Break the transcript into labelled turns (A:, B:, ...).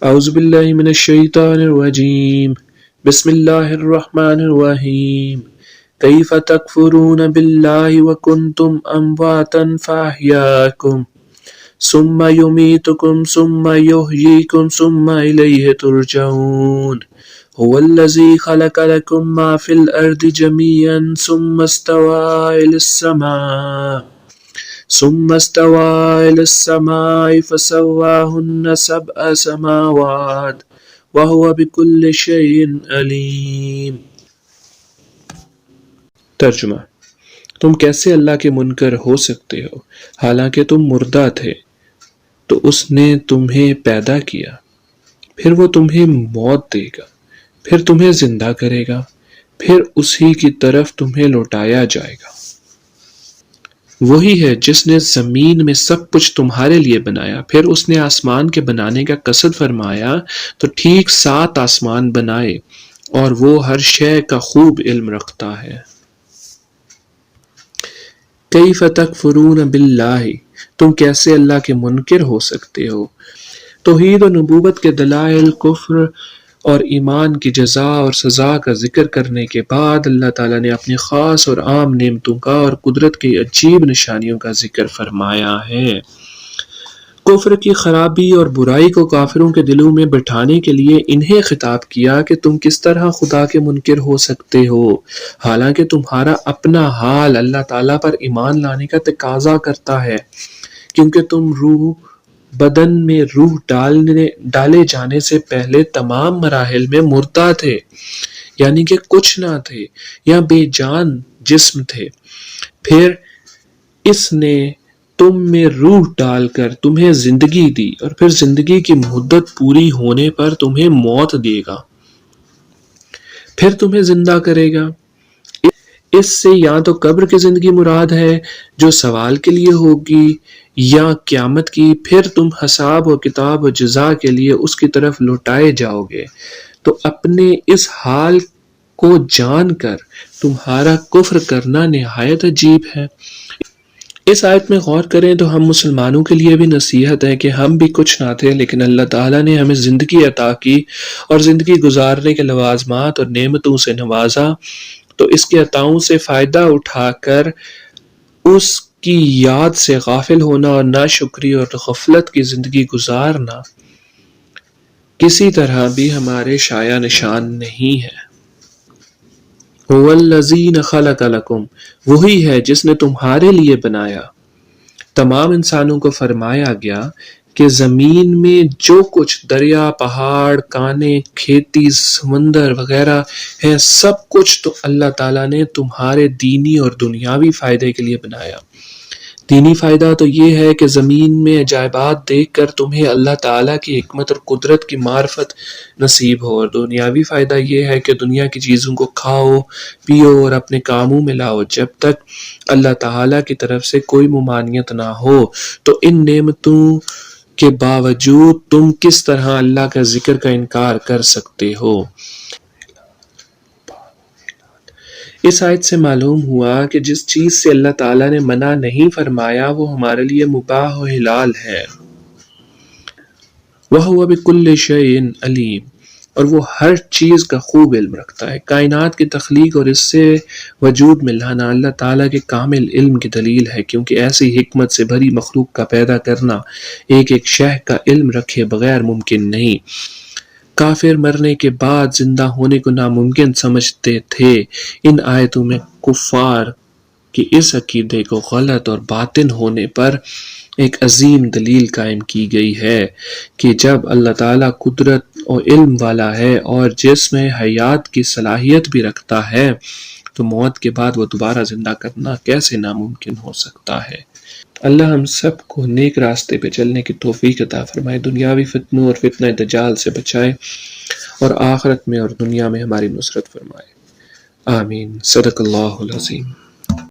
A: اعوذ باللہ من الشیطان الرجیم بسم اللہ الرحمن الرحیم کیف تکفرون باللہ وکنتم امواتا فاحیاکم ثم یمیتکم ثم یحییکم ثم الیہ ترجعون هو الذی خلق لکم ما فی الارض جمیعا ثم استوى إلى السماء فسواهن سبع سماوات وهو بكل شيء عليم۔ ترجمہ: تم کیسے اللہ کے منکر ہو سکتے ہو حالانکہ تم مردہ تھے، تو اس نے تمہیں پیدا کیا، پھر وہ تمہیں موت دے گا، پھر تمہیں زندہ کرے گا، پھر اسی کی طرف تمہیں لوٹایا جائے گا۔ وہی ہے جس نے زمین میں سب کچھ تمہارے لیے بنایا، پھر اس نے آسمان کے بنانے کا قصد فرمایا تو ٹھیک 7 آسمان بنائے، اور وہ ہر شے کا خوب علم رکھتا ہے۔ کیف تکفرون باللہ، تم کیسے اللہ کے منکر ہو سکتے ہو۔ توحید و نبوت کے دلائل، کفر اور ایمان کی جزا اور سزا کا ذکر کرنے کے بعد اللہ تعالیٰ نے اپنی خاص اور عام نعمتوں کا اور قدرت کی عجیب نشانیوں کا ذکر فرمایا ہے۔ کفر کی خرابی اور برائی کو کافروں کے دلوں میں بٹھانے کے لیے انہیں خطاب کیا کہ تم کس طرح خدا کے منکر ہو سکتے ہو، حالانکہ تمہارا اپنا حال اللہ تعالیٰ پر ایمان لانے کا تقاضا کرتا ہے، کیونکہ تم بدن میں روح ڈالے جانے سے پہلے تمام مراحل میں مردہ تھے، یعنی کہ کچھ نہ تھے یا بے جان جسم تھے۔ پھر اس نے تم میں روح ڈال کر تمہیں زندگی دی، اور پھر زندگی کی مدت پوری ہونے پر تمہیں موت دے گا، پھر تمہیں زندہ کرے گا۔ اس سے یا تو قبر کی زندگی مراد ہے جو سوال کے لیے ہوگی، یا قیامت کی، پھر تم حساب و کتاب و جزا کے لیے اس کی طرف لوٹائے جاؤ گے۔ تو اپنے اس حال کو جان کر تمہارا کفر کرنا نہایت عجیب ہے۔ اس آیت میں غور کریں تو ہم مسلمانوں کے لیے بھی نصیحت ہے کہ ہم بھی کچھ نہ تھے، لیکن اللہ تعالیٰ نے ہمیں زندگی عطا کی اور زندگی گزارنے کے لوازمات اور نعمتوں سے نوازا، تو اس کے عطاؤں سے فائدہ اٹھا کر اس کی یاد سے غافل ہونا اور ناشکری اور غفلت کی زندگی گزارنا کسی طرح بھی ہمارے شایع نشان نہیں ہے۔ هو الذی خلق لکم، وہی ہے جس نے تمہارے لیے بنایا۔ تمام انسانوں کو فرمایا گیا کہ زمین میں جو کچھ دریا، پہاڑ، کانے، کھیتی، سمندر وغیرہ ہے، سب کچھ تو اللہ تعالیٰ نے تمہارے دینی اور دنیاوی فائدے کے لیے بنایا۔ دینی فائدہ تو یہ ہے کہ زمین میں عجائبات دیکھ کر تمہیں اللہ تعالیٰ کی حکمت اور قدرت کی معرفت نصیب ہو، اور دنیاوی فائدہ یہ ہے کہ دنیا کی چیزوں کو کھاؤ، پیو اور اپنے کاموں میں لاؤ جب تک اللہ تعالیٰ کی طرف سے کوئی ممانعت نہ ہو۔ تو ان نعمتوں کے باوجود تم کس طرح اللہ کا ذکر کا انکار کر سکتے ہو۔ اس آیت سے معلوم ہوا کہ جس چیز سے اللہ تعالیٰ نے منع نہیں فرمایا وہ ہمارے لیے مباح و حلال ہے۔ وَهُوَ بِكُلِّ شَيْءٍ عَلِيمٌ، اور وہ ہر چیز کا خوب علم رکھتا ہے۔ کائنات کی تخلیق اور اس سے وجود میں لانا اللہ تعالیٰ کے کامل علم کی دلیل ہے، کیونکہ ایسی حکمت سے بھری مخلوق کا پیدا کرنا ایک ایک شے کا علم رکھے بغیر ممکن نہیں۔ کافر مرنے کے بعد زندہ ہونے کو ناممکن سمجھتے تھے۔ ان آیتوں میں کفار کی اس عقیدے کو غلط اور باطل ہونے پر ایک عظیم دلیل قائم کی گئی ہے کہ جب اللہ تعالیٰ قدرت اور علم والا ہے اور جس میں حیات کی صلاحیت بھی رکھتا ہے، تو موت کے بعد وہ دوبارہ زندہ کرنا کیسے ناممکن ہو سکتا ہے۔ اللہ ہم سب کو نیک راستے پہ چلنے کی توفیق عطا فرمائے، دنیاوی فتنوں اور فتنہ دجال سے بچائے، اور آخرت میں اور دنیا میں ہماری نصرت فرمائے۔ آمین۔ صدق اللہ العظیم۔